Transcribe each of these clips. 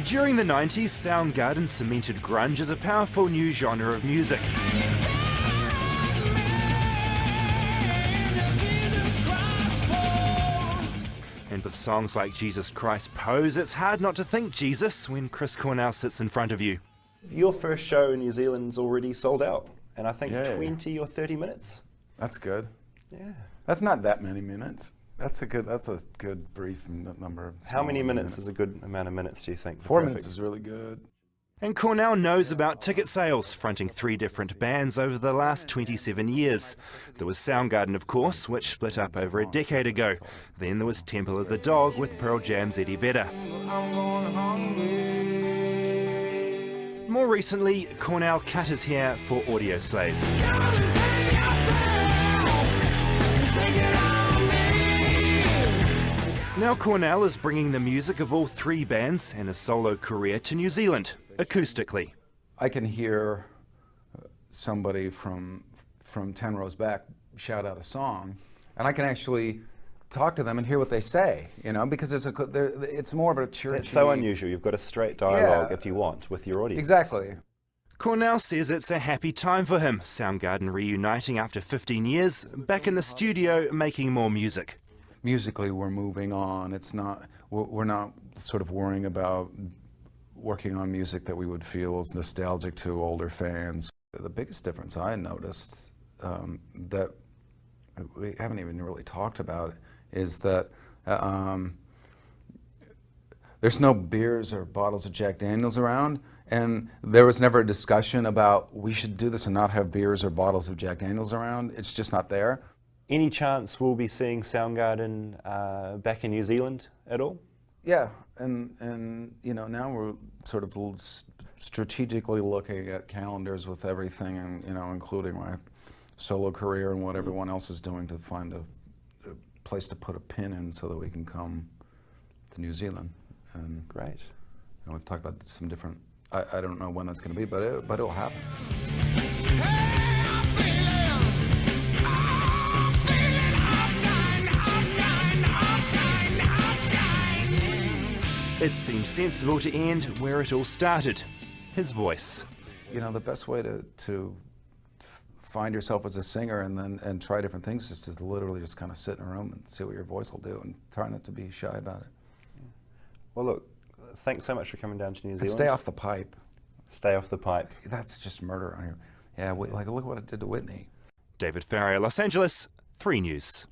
During the 90s, Soundgarden cemented grunge as a powerful new genre of music. And with songs like Jesus Christ Pose, it's hard not to think Jesus when Chris Cornell sits in front of you. Your first show in New Zealand's already sold out, and I think Yay. 20 or 30 minutes. That's good. Yeah. That's not that many minutes. That's a good brief number of How many minutes is a good amount of minutes, do you think? 4 minutes is really good. And Cornell knows about ticket sales, fronting 3 different bands over the last 27 years. There was Soundgarden, of course, which split up over a decade ago. Then there was Temple of the Dog with Pearl Jam's Eddie Vedder. More recently, Cornell cut his hair for Audioslave. Now Cornell is bringing the music of all 3 bands and his solo career to New Zealand, acoustically. I can hear somebody from 10 rows back shout out a song, and I can actually talk to them and hear what they say, you know, because it's more of a churchy... It's so unusual. You've got a straight dialogue, if you want, with your audience. Exactly. Cornell says it's a happy time for him, Soundgarden reuniting after 15 years, back in the studio making more music. Musically, we're moving on. We're not sort of worrying about working on music that we would feel is nostalgic to older fans. The biggest difference I noticed that we haven't even really talked about is that there's no beers or bottles of Jack Daniels around, and there was never a discussion about we should do this and not have beers or bottles of Jack Daniels around. It's just not there. Any chance we'll be seeing Soundgarden back in New Zealand at all? Yeah, and you know, now we're sort of strategically looking at calendars with everything, and you know, including my solo career and what everyone else is doing to find a place to put a pin in so that we can come to New Zealand. And great. You know, we've talked about some different. I don't know when that's going to be, but it'll happen. It seems sensible to end where it all started, his voice. You know, the best way to find yourself as a singer and try different things is to literally just kind of sit in a room and see what your voice will do, and try not to be shy about it. Well, look, thanks so much for coming down to New Zealand. And stay off the pipe. Stay off the pipe. That's just murder on you. Yeah, like look what it did to Whitney. David Farrier, Los Angeles, 3 News.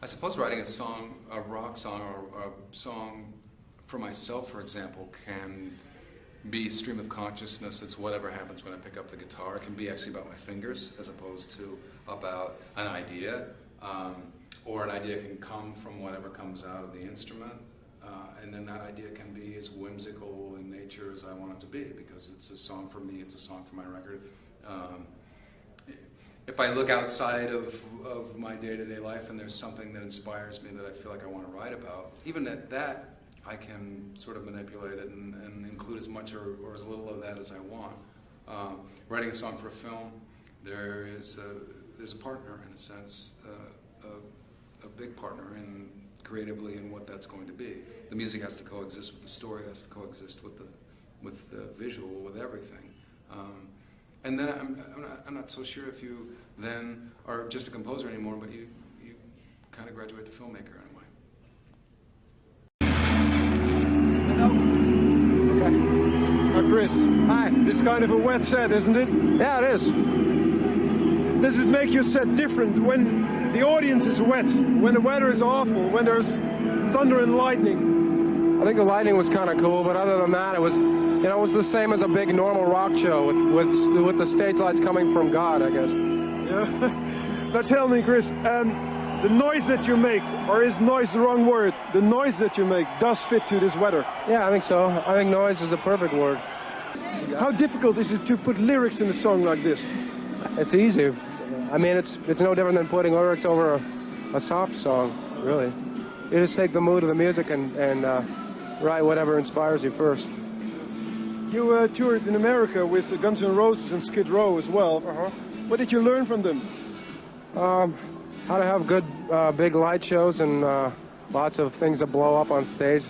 I suppose writing a song, a rock song, or a song for myself, for example, can be stream of consciousness. It's whatever happens when I pick up the guitar. It can be actually about my fingers as opposed to about an idea. Or an idea can come from whatever comes out of the instrument. And then that idea can be as whimsical in nature as I want it to be, because it's a song for me, it's a song for my record. If I look outside of my day-to-day life and there's something that inspires me that I feel like I want to write about, even at that, I can sort of manipulate it and include as much or as little of that as I want. Writing a song for a film, there's a partner, in a sense, a big partner creatively in what that's going to be. The music has to coexist with the story, it has to coexist with the visual, with everything. And then I'm not so sure if you then are just a composer anymore, but you kind of graduate to filmmaker in a way. Okay. Chris. Hi. This kind of a wet set, isn't it? Yeah, it is. Does it make your set different when the audience is wet, when the weather is awful, when there's thunder and lightning? I think the lightning was kind of cool, but other than that, it was, you know, it was the same as a big normal rock show with the stage lights coming from God, I guess. Yeah. Now tell me, Chris, the noise that you make, or is noise the wrong word? The noise that you make does fit to this weather. Yeah, I think so. I think noise is the perfect word. How difficult is it to put lyrics in a song like this? It's easy. I mean, it's no different than putting lyrics over a soft song, really. You just take the mood of the music and write whatever inspires you first. You toured in America with Guns N' Roses and Skid Row as well. What did you learn from them? How to have good big light shows and lots of things that blow up on stage.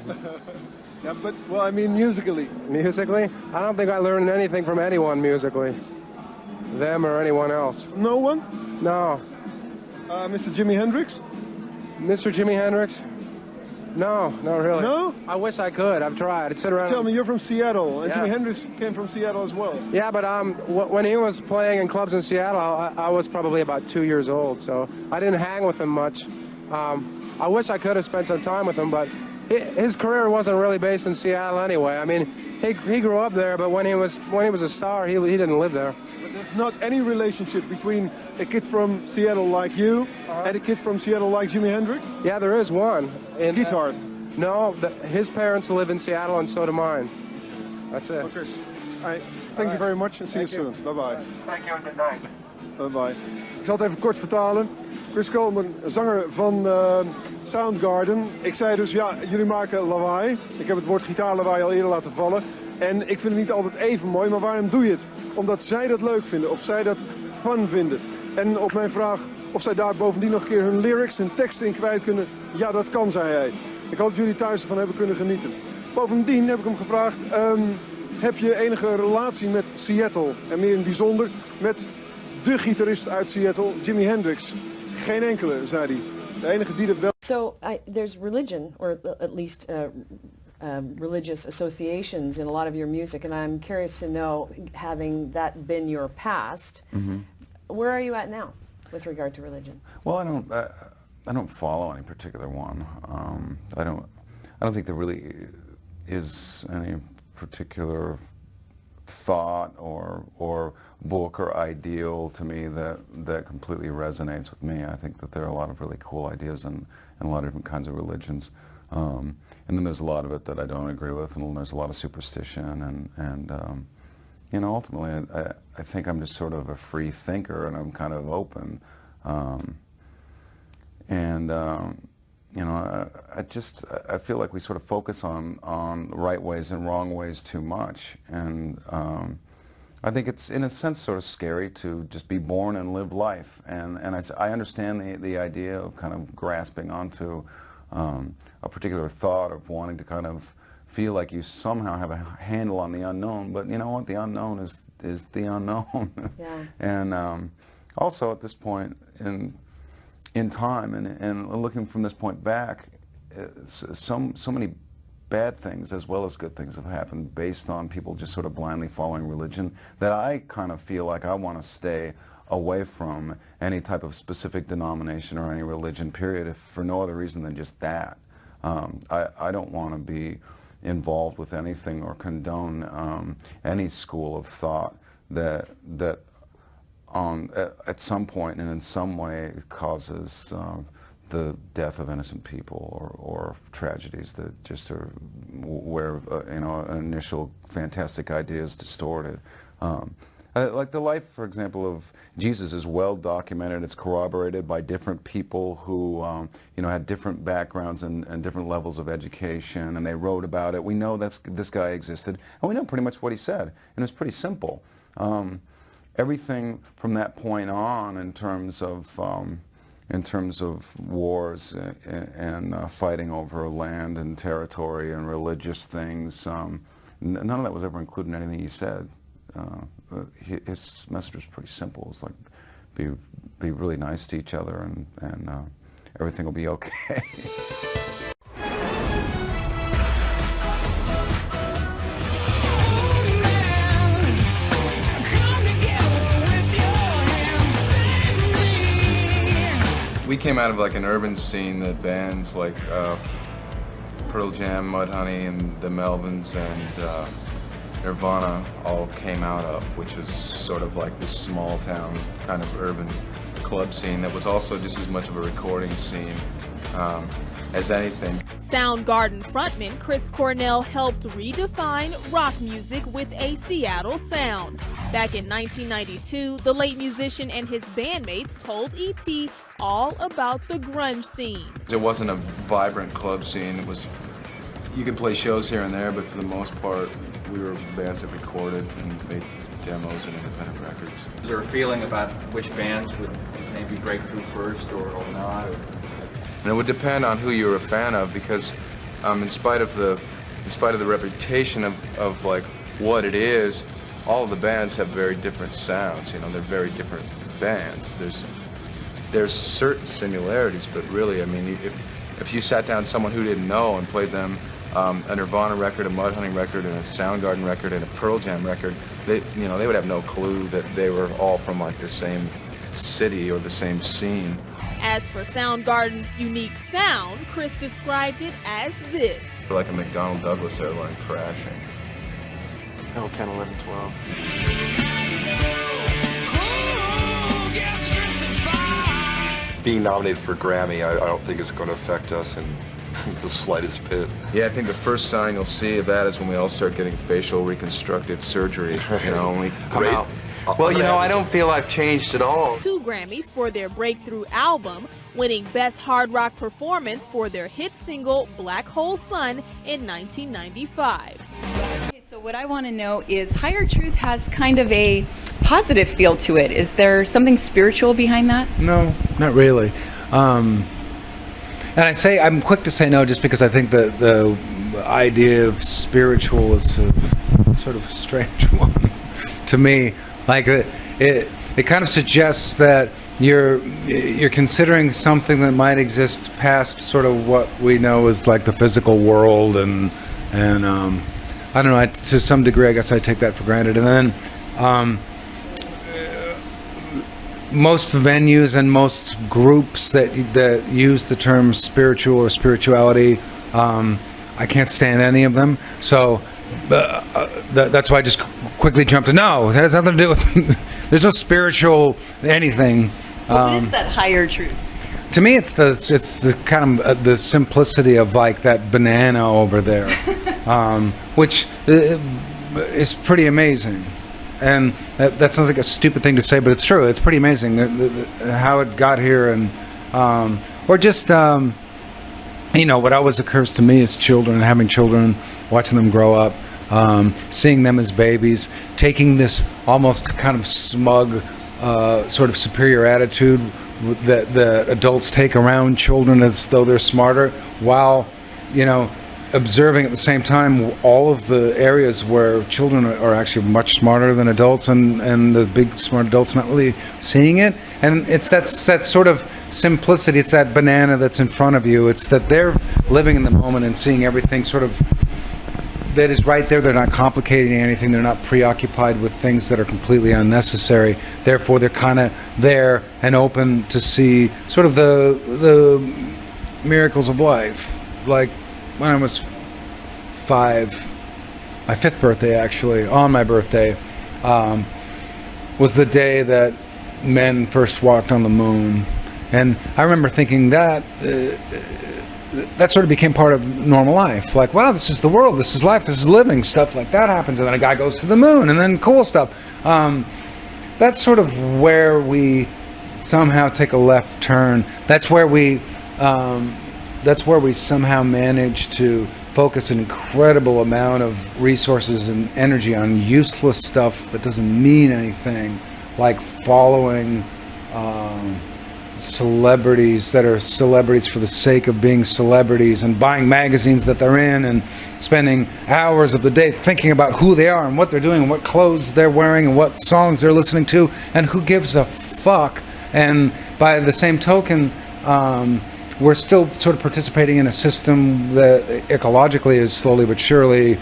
Yeah, but, well, I mean musically. Musically? I don't think I learned anything from anyone musically. Them or anyone else. No one? No. Mr. Jimi Hendrix? Mr. Jimi Hendrix? No, not really. No? I wish I could. I've tried. I'd sit around. Tell me, you're from Seattle, and Yeah. Jimi Hendrix came from Seattle as well. Yeah, but when he was playing in clubs in Seattle, I was probably about 2 years old, so I didn't hang with him much. I wish I could have spent some time with him, but his career wasn't really based in Seattle anyway. I mean, he grew up there, but when he was a star, he didn't live there. But there's not any relationship between a kid from Seattle like you and a kid from Seattle like Jimi Hendrix? Yeah, there is one. Guitars? No, his parents live in Seattle, and so do mine. That's it. Oh, Chris, thank you very much and see you soon. Bye-bye. Thank you and good night. Bye-bye. Ik zal het even kort vertalen. Chris Cornell, zanger van Soundgarden. Ik zei dus, ja, jullie maken lawaai. Ik heb het woord gitaarlawaai al eerder laten vallen. En ik vind het niet altijd even mooi, maar waarom doe je het? Omdat zij dat leuk vinden, of zij dat fun vinden. En op mijn vraag of zij daar bovendien nog een keer hun lyrics, hun teksten in kwijt kunnen. Ja, dat kan, zei hij. Ik hoop dat jullie thuis ervan hebben kunnen genieten. Bovendien heb ik hem gevraagd, heb je enige relatie met Seattle? En meer in het bijzonder met de gitarist uit Seattle, Jimi Hendrix. Geen enkele, zei hij. De enige die er wel... So there's religion, or at least religious associations in a lot of your music, and I'm curious to know, having that been your past, where are you at now with regard to religion? Well, I don't follow any particular one. I don't think there really is any particular thought or book or ideal to me that completely resonates with me. I think that there are a lot of really cool ideas and a lot of different kinds of religions. And then there's a lot of it that I don't agree with, and then there's a lot of superstition, and you know, ultimately I think I'm just sort of a free thinker, and I'm kind of open. You know, I feel like we sort of focus on right ways and wrong ways too much, and I think it's in a sense sort of scary to just be born and live life, and I understand the idea of kind of grasping onto a particular thought of wanting to kind of feel like you somehow have a handle on the unknown, but you know what, the unknown is the unknown. Yeah. And also at this point in time, and looking from this point back, so many bad things as well as good things have happened based on people just sort of blindly following religion, that I kind of feel like I want to stay away from any type of specific denomination or any religion, period, if for no other reason than just that. I don't want to be involved with anything or condone any school of thought that at some point and in some way causes the death of innocent people or tragedies that just are where you know, an initial fantastic idea is distorted. Like the life, for example, of Jesus is well documented. It's corroborated by different people who you know, had different backgrounds and different levels of education, and they wrote about it. We know this guy existed, and we know pretty much what he said, and it's pretty simple. Everything from that point on, in terms of wars and fighting over land and territory and religious things, none of that was ever included in anything he said. His message was pretty simple. It's like, be really nice to each other, and everything will be okay. We came out of like an urban scene that bands like Pearl Jam, Mudhoney, and the Melvins, and Nirvana all came out of, which was sort of like this small town kind of urban club scene that was also just as much of a recording scene as anything. Soundgarden frontman Chris Cornell helped redefine rock music with a Seattle sound. Back in 1992, the late musician and his bandmates told E.T. all about the grunge scene. It wasn't a vibrant club scene. It was, you could play shows here and there, but for the most part, we were bands that recorded and made demos and independent records. Is there a feeling about which bands would maybe break through first or not? And it would depend on who you were a fan of, because in spite of the reputation of like what it is, all of the bands have very different sounds. You know, they're very different bands. There's certain similarities, but really, I mean, if you sat down someone who didn't know and played them a Nirvana record, a Mudhoney record, and a Soundgarden record, and a Pearl Jam record, they would have no clue that they were all from like the same city or the same scene. As for Soundgarden's unique sound, Chris described it as this. Like a McDonnell Douglas airline crashing. Oh, 10, 11, 12. Being nominated for a Grammy, I don't think it's going to affect us in the slightest bit. Yeah, I think the first sign you'll see of that is when we all start getting facial reconstructive surgery, you know, when we come out. Well, you know, I don't feel I've changed at all. 2 Grammys for their breakthrough album, winning Best Hard Rock Performance for their hit single Black Hole Sun in 1995. So what I want to know is Higher Truth has kind of a positive feel to it. Is there something spiritual behind that? No, not really. And I'm quick to say no just because I think that the idea of spiritual is a sort of a strange one to me. Like it kind of suggests that you're considering something that might exist past sort of what we know as like the physical world, and I don't know. To some degree, I guess I take that for granted. And then most venues and most groups that use the term spiritual or spirituality, I can't stand any of them. So that's why I just quickly jumped to no. It has nothing to do with. There's no spiritual anything. What is that higher truth? To me, it's the kind of the simplicity of like that banana over there, which is pretty amazing. And that sounds like a stupid thing to say, but it's true. It's pretty amazing how it got here, and or just you know, what always occurs to me is children, having children, watching them grow up, seeing them as babies, taking this almost kind of smug, sort of superior attitude that the adults take around children as though they're smarter, while, you know, observing at the same time all of the areas where children are actually much smarter than adults, and the big smart adults not really seeing it. And it's that sort of simplicity, it's that banana that's in front of you, it's that they're living in the moment and seeing everything sort of that is right there. They're not complicating anything, they're not preoccupied with things that are completely unnecessary. Therefore they're kind of there and open to see sort of the miracles of life. Like when I was 5, my 5th birthday actually, on my birthday, was the day that men first walked on the moon. And I remember thinking that sort of became part of normal life. Like, wow, this is the world, this is life, this is living, stuff like that happens. And then a guy goes to the moon, and then cool stuff. That's sort of where we somehow take a left turn. That's where we somehow manage to focus an incredible amount of resources and energy on useless stuff that doesn't mean anything, like following celebrities that are celebrities for the sake of being celebrities, and buying magazines that they're in, and spending hours of the day thinking about who they are and what they're doing and what clothes they're wearing and what songs they're listening to, and who gives a fuck. And by the same token, we're still sort of participating in a system that ecologically is slowly but surely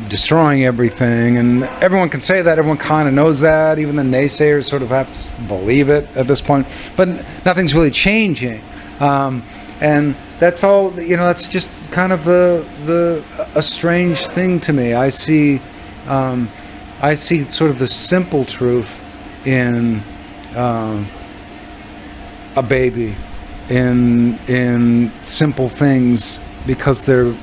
destroying everything. And everyone can say that, everyone kind of knows that, even the naysayers sort of have to believe it at this point, but nothing's really changing. And that's all, you know, that's just kind of a strange thing to me. I see sort of the simple truth in a baby, in simple things, because they're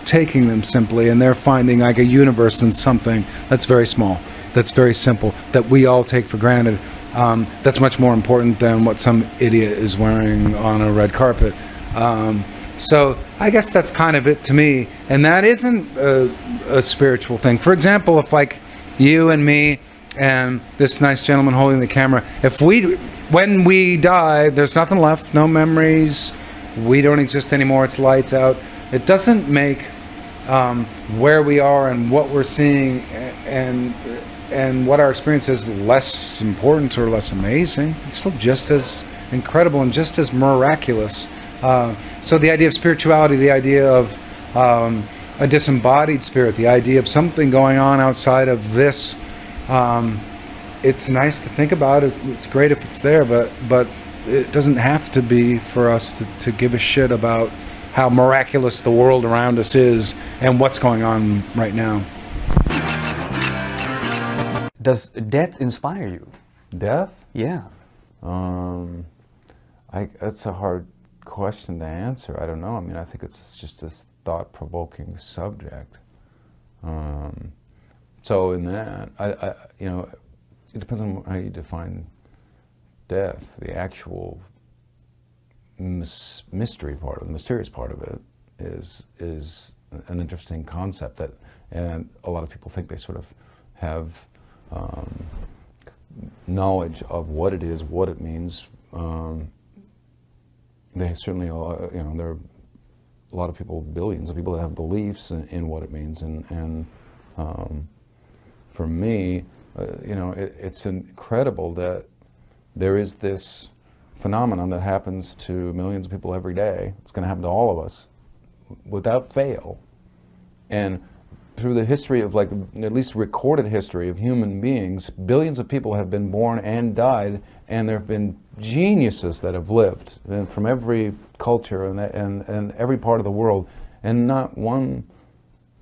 taking them simply, and they're finding like a universe in something that's very small, that's very simple, that we all take for granted. That's much more important than what some idiot is wearing on a red carpet. So I guess that's kind of it to me, and that isn't a spiritual thing. For example, if like you and me and this nice gentleman holding the camera, if we when we die, there's nothing left, no memories. We don't exist anymore. It's lights out. It doesn't make where we are and what we're seeing and what our experience is less important or less amazing. It's still just as incredible and just as miraculous. So the idea of spirituality, the idea of a disembodied spirit, the idea of something going on outside of this, it's nice to think about it. It's great if it's there, but it doesn't have to be for us to give a shit about how miraculous the world around us is and what's going on right now. Does death inspire you? Death? Yeah. That's a hard question to answer. I don't know. I mean, I think it's just this thought-provoking subject. So in that, you know, it depends on how you define death. The actual mystery part of it, the mysterious part of it, is an interesting concept that, and a lot of people think they sort of have knowledge of what it is, what it means. They certainly, you know, there are a lot of people, billions of people that have beliefs in what it means, and for me, you know, it's incredible that there is this phenomenon that happens to millions of people every day. It's going to happen to all of us without fail, and through the history of, like, at least recorded history of human beings, billions of people have been born and died, and there have been geniuses that have lived, and from every culture and every part of the world, and not one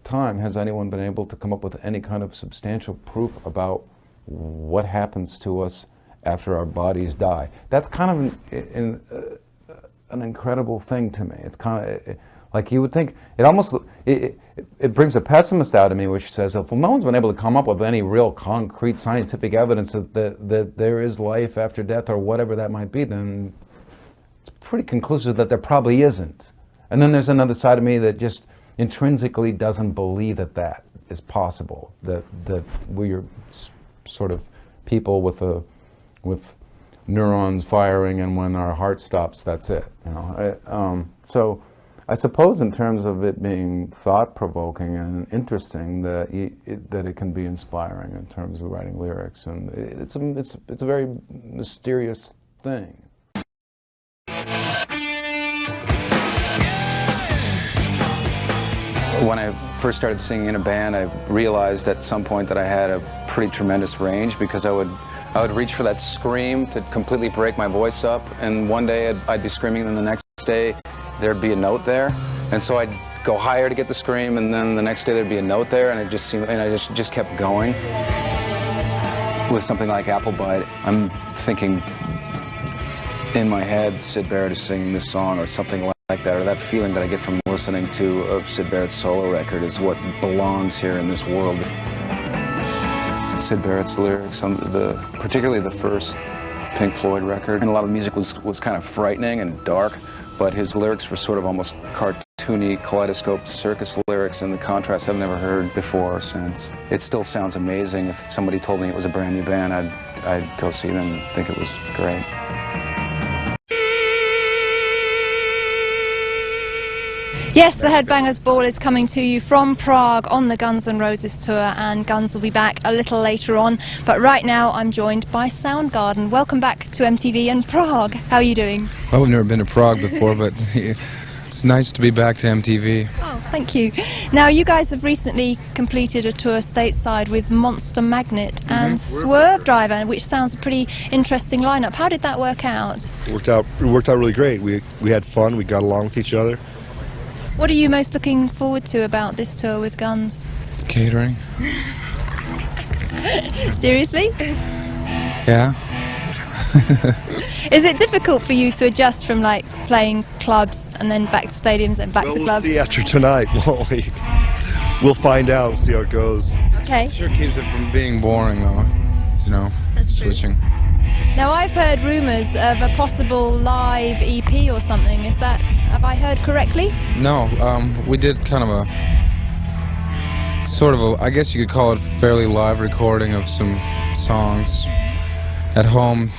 time has anyone been able to come up with any kind of substantial proof about what happens to us after our bodies die. That's kind of an incredible thing to me. It's kind of like, you would think, it brings a pessimist out of me, which says, if no one's been able to come up with any real concrete scientific evidence that there is life after death or whatever that might be, then it's pretty conclusive that there probably isn't. And then there's another side of me that just intrinsically doesn't believe that that is possible, that we're sort of people with neurons firing, and when our heart stops, that's it. You know, so I suppose in terms of it being thought-provoking and interesting, that it can be inspiring in terms of writing lyrics, and it's a very mysterious thing. When I first started singing in a band, I realized at some point that I had a pretty tremendous range, because I would reach for that scream to completely break my voice up, and one day I'd be screaming, and then the next day there'd be a note there, and so I'd go higher to get the scream, and then the next day there'd be a note there, and it just seemed, and I just kept going. With something like Apple Bite, I'm thinking in my head, Syd Barrett is singing this song, or something like that, or that feeling that I get from listening to a Syd Barrett solo record is what belongs here in this world. Syd Barrett's lyrics, particularly the first Pink Floyd record, and a lot of music was kind of frightening and dark, but his lyrics were sort of almost cartoony, kaleidoscope circus lyrics, and the contrast I've never heard before or since. It still sounds amazing. If somebody told me it was a brand new band, I'd go see them and think it was great. Yes, the Headbangers Ball is coming to you from Prague on the Guns N' Roses tour, and Guns will be back a little later on. But right now I'm joined by Soundgarden. Welcome back to MTV and Prague. How are you doing? Well, we've never been to Prague before, but it's nice to be back to MTV. Oh, thank you. Now, you guys have recently completed a tour stateside with Monster Magnet and Swerve Driver, which sounds a pretty interesting lineup. How did that work out? It worked out really great. We had fun. We got along with each other. What are you most looking forward to about this tour with Guns? It's catering. Seriously? Yeah. Is it difficult for you to adjust from, like, playing clubs and then back to stadiums and back to clubs? We'll see after tonight, won't we? We'll find out and see how it goes. Okay. It sure keeps it from being boring, though. You know, switching. Now, I've heard rumours of a possible live EP or something. Have I heard correctly? No, we did kind of I guess you could call it fairly live recording of some songs at home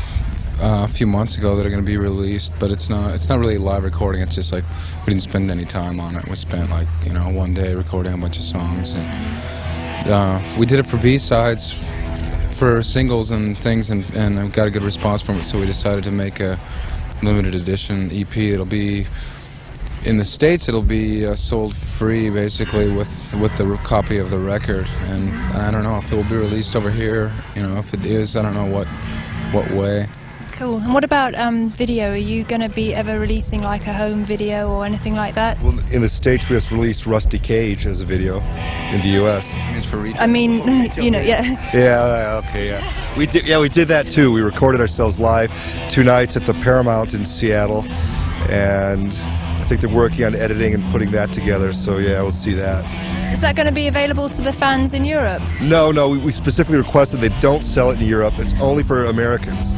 a few months ago that are going to be released, but it's not really a live recording. It's just like we didn't spend any time on it. We spent like, you know, one day recording a bunch of songs, and we did it for B-sides, for singles and things, and I got a good response from it, so we decided to make a limited edition EP. It'll be, in the States, it'll be sold free, basically, with the copy of the record, and I don't know if it will be released over here. You know, if it is, I don't know what way. Cool. And what about video? Are you going to be ever releasing like a home video or anything like that? Well, in the States, we just released Rusty Cage as a video. In the U.S. I mean, you know, yeah. Yeah, okay, yeah. We did that too. We recorded ourselves live 2 nights at the Paramount in Seattle, and I think they're working on editing and putting that together, so yeah, we'll see that. Is that going to be available to the fans in Europe? No, we specifically requested they don't sell it in Europe. It's only for Americans.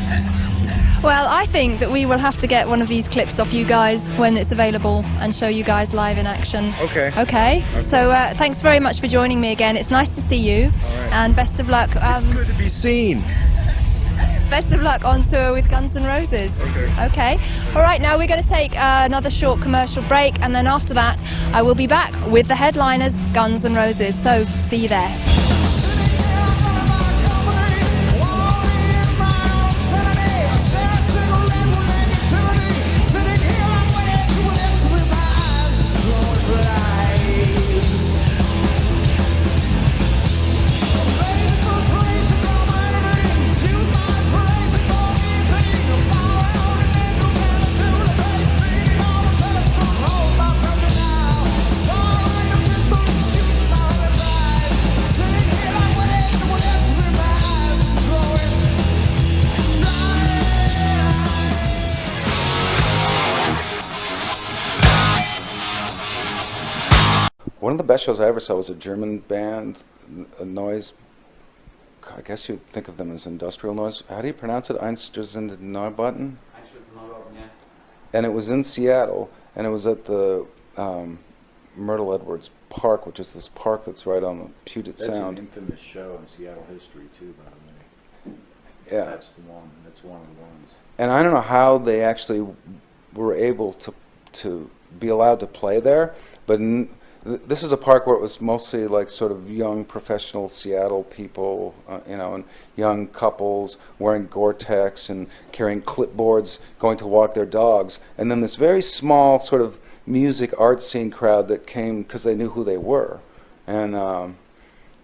Well, I think that we will have to get one of these clips off you guys when it's available and show you guys live in action. Okay. Okay. So thanks very much for joining me again. It's nice to see you, and best of luck. It's good to be seen. Best of luck on tour with Guns N' Roses. Okay. All right, now we're going to take another short commercial break, and then after that I will be back with the headliners, Guns N' Roses. So see you there. One of the best shows I ever saw was a German band, a noise, I guess you'd think of them as industrial noise. How do you pronounce it? Einstürzende Neubauten? Yeah. And it was in Seattle, and it was at the Myrtle Edwards Park, which is this park that's right on the Puget Sound. That's an infamous show in Seattle history, too, by the way. Yeah. That's the one. That's one of the ones. And I don't know how they actually were able to be allowed to play there, but this is a park where it was mostly like sort of young professional Seattle people, you know, and young couples wearing Gore-Tex and carrying clipboards, going to walk their dogs, and then this very small sort of music art scene crowd that came because they knew who they were, and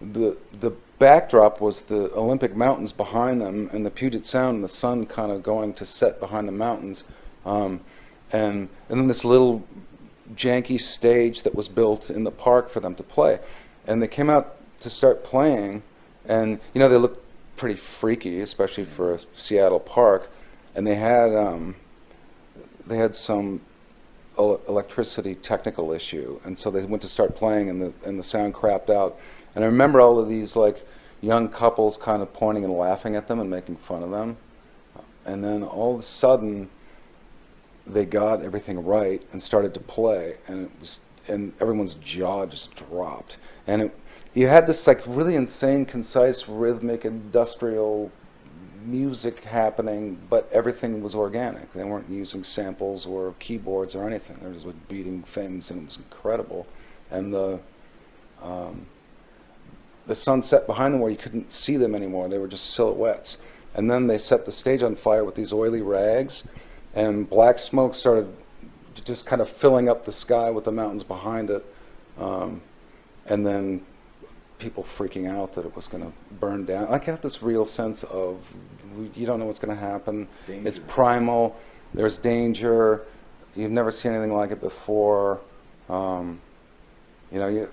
the backdrop was the Olympic Mountains behind them and the Puget Sound and the sun kind of going to set behind the mountains, and then this little janky stage that was built in the park for them to play, and they came out to start playing, and you know, they looked pretty freaky, especially for a Seattle park, and they had some electricity technical issue, and so they went to start playing, and the sound crapped out, and I remember all of these like young couples kind of pointing and laughing at them and making fun of them, and then all of a sudden they got everything right and started to play, and everyone's jaw just dropped, and you had this like really insane, concise, rhythmic, industrial music happening, but everything was organic. They weren't using samples or keyboards or anything. They were just like beating things, and it was incredible. And the sun set behind them where you couldn't see them anymore. They were just silhouettes. And then they set the stage on fire with these oily rags, and black smoke started just kind of filling up the sky with the mountains behind it, and then people freaking out that it was going to burn down. I got this real sense of, you don't know what's going to happen. Danger. It's primal. There's danger. You've never seen anything like it before. You know,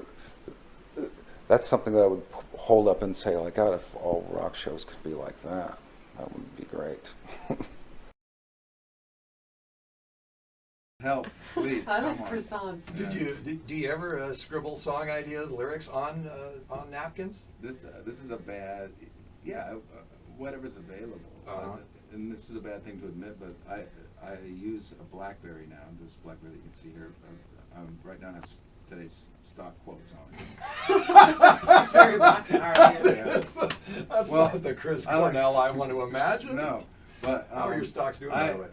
that's something that I would hold up and say, like, God, if all rock shows could be like that, that would be great. Help, please. I like croissants. Do you ever scribble song ideas, lyrics on napkins? This is a bad, whatever's available. And this is a bad thing to admit, but I use a BlackBerry now. This BlackBerry that you can see here. Right now has today's stock quotes on it. It's very boxy. That's not the Chris Cornell I want to imagine. No. But How are your stocks doing, by the way?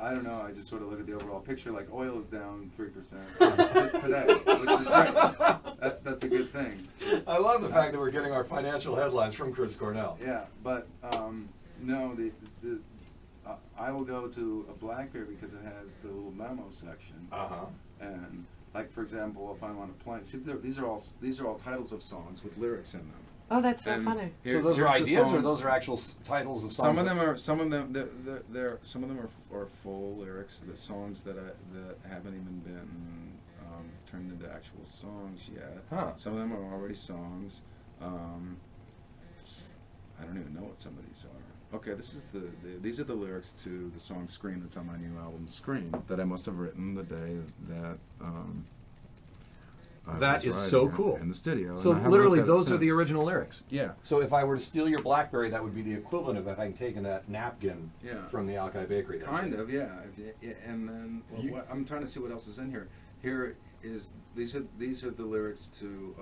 I don't know. I just sort of look at the overall picture. Like oil is down 3% just today, which is great. That's a good thing. I love the fact that we're getting our financial headlines from Chris Cornell. Yeah, but no, I will go to a BlackBerry because it has the little memo section. And like for example, if I want to play, see, these are all titles of songs with lyrics in them. Oh, that's so funny. So those are ideas, or those are actual titles of songs? Some of them are full lyrics. The songs that haven't even been turned into actual songs yet. Some of them are already songs. I don't even know what some of these are. Okay, these are the lyrics to the song "Scream" that's on my new album "Scream" that I must have written the day that. That is so cool. In the studio. So literally, those are the original lyrics. Yeah. So if I were to steal your BlackBerry, that would be the equivalent of if I had taken that napkin from the Alki Bakery. Kind of, yeah. And then I'm trying to see what else is in here. Here is these are the lyrics to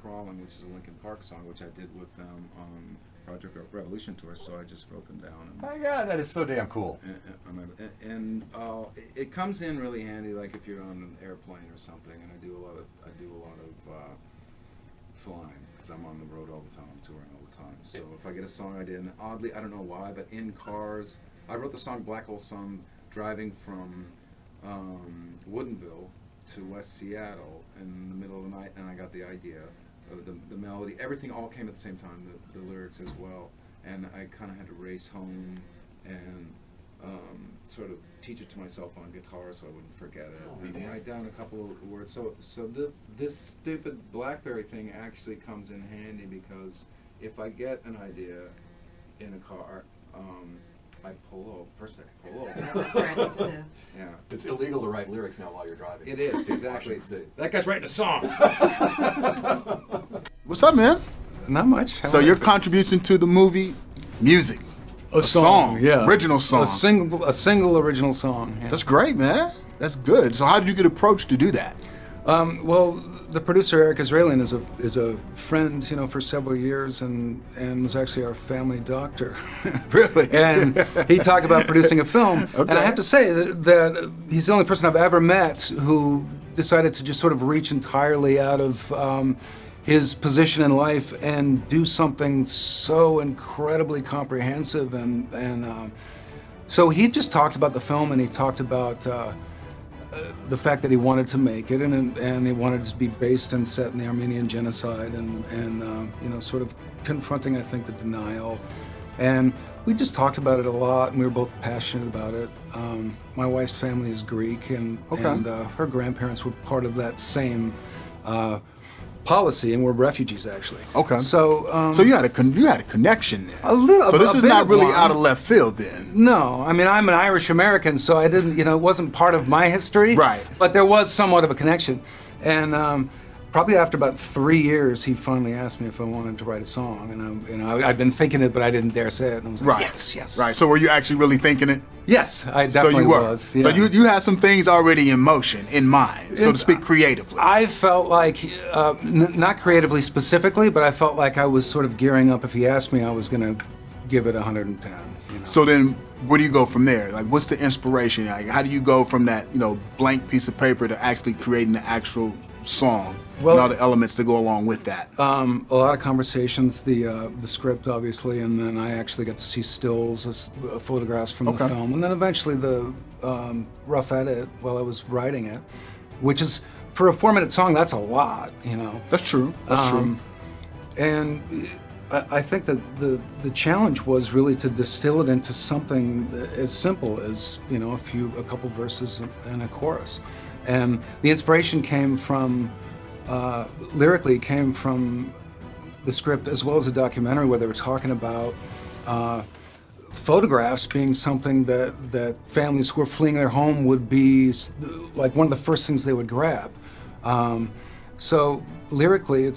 "Crawling," which is a Linkin Park song, which I did with them on Project Revolution tour. So I just wrote them down. My God, that is so damn cool. And it comes in really handy, like if you're on an airplane or something. And I do a lot of flying because I'm on the road all the time, I'm touring all the time. So if I get a song idea, and oddly, I don't know why, but in cars, I wrote the song "Black Hole Sun" driving from Woodinville to West Seattle in the middle of the night, and I got the idea. The melody, everything all came at the same time, the lyrics as well, and I kind of had to race home and sort of teach it to myself on guitar so I wouldn't forget it, and write down a couple of words. So this stupid BlackBerry thing actually comes in handy because if I get an idea in a car, I pull over. First I pull over. Yeah. It's illegal to write lyrics now while you're driving. It is, exactly. That guy's writing a song. What's up, man? Not much. So your contribution to the movie, music. A song, yeah. Original song. A single original song. Yeah. That's great, man. That's good. So how did you get approached to do that? Well, the producer Eric Israelian is a friend, for several years, and was actually our family doctor. Really? And he talked about producing a film, and I have to say that he's the only person I've ever met who decided to just sort of reach entirely out of his position in life and do something so incredibly comprehensive, and so he just talked about the film, and he talked about the fact that he wanted to make it, and he wanted it to be based and set in the Armenian genocide, and sort of confronting, I think, the denial. And we just talked about it a lot, and we were both passionate about it. My wife's family is Greek, and her grandparents were part of that same policy, and we're refugees actually. Okay. So so you had a connection there. A little. So this is not really one. out of left field then. No, I mean I'm an Irish American, so I didn't, it wasn't part of my history. Right. But there was somewhat of a connection, and probably after about 3 years, he finally asked me if I wanted to write a song, and I'd been thinking it, but I didn't dare say it, and I was like, yes. Right. So were you actually really thinking it? Yes, I definitely was. Yeah. So you had some things already in motion, in mind, so to speak, creatively. I felt like, not creatively specifically, but I felt like I was sort of gearing up. If he asked me, I was going to give it 110. So then, where do you go from there? Like, what's the inspiration? Like, how do you go from that, blank piece of paper to actually creating the actual song? Well, and all the elements that go along with that. A lot of conversations, the script obviously, and then I actually got to see stills, photographs from the film, and then eventually the rough edit while I was writing it, which is, for a 4-minute song, that's a lot, That's true. That's true. And I think that the challenge was really to distill it into something as simple as a couple verses and a chorus, and the inspiration came from. Lyrically came from the script as well as a documentary where they were talking about photographs being something that families who were fleeing their home would be like one of the first things they would grab. So lyrically,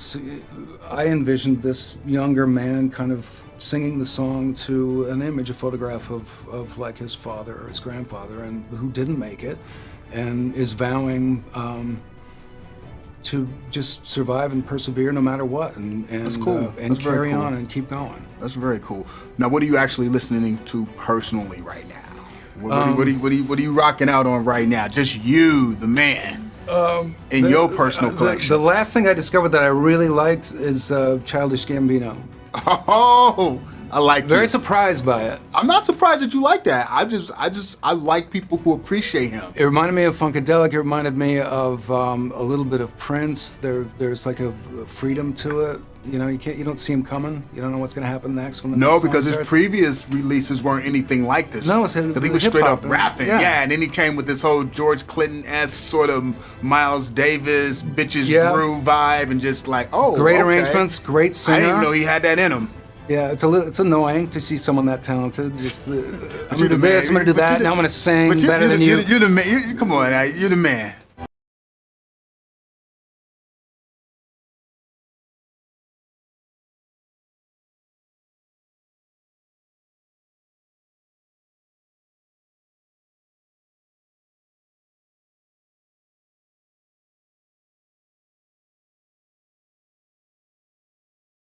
I envisioned this younger man kind of singing the song to an image, a photograph of like his father or his grandfather, and who didn't make it, and is vowing to just survive and persevere no matter what, and That's cool. and That's very carry cool. on and keep going. That's very cool. Now, what are you actually listening to personally right now? What are you rocking out on right now? Just you, the man, in your personal collection. The last thing I discovered that I really liked is Childish Gambino. Oh, I like Very it. surprised by it. I'm not surprised that you like that. I like people who appreciate him. It reminded me of Funkadelic. It reminded me of a little bit of Prince. There's like a freedom to it. You know, you don't see him coming. You don't know what's going to happen next when the No, song because his starts. previous releases weren't anything like this. No, it's because he was straight hip-hop up and- rapping. yeah. And then he came with this whole George Clinton-esque sort of Miles Davis, bitches Yeah. brew vibe, and just like, oh, Great okay. arrangements, great singer. I didn't even know he had that in him. Yeah, it's annoying to see someone that talented. Just I'm But gonna do this, I'm gonna do But that. you Now I'm gonna sing but better than you. You're the man. Come on, now, you're the man.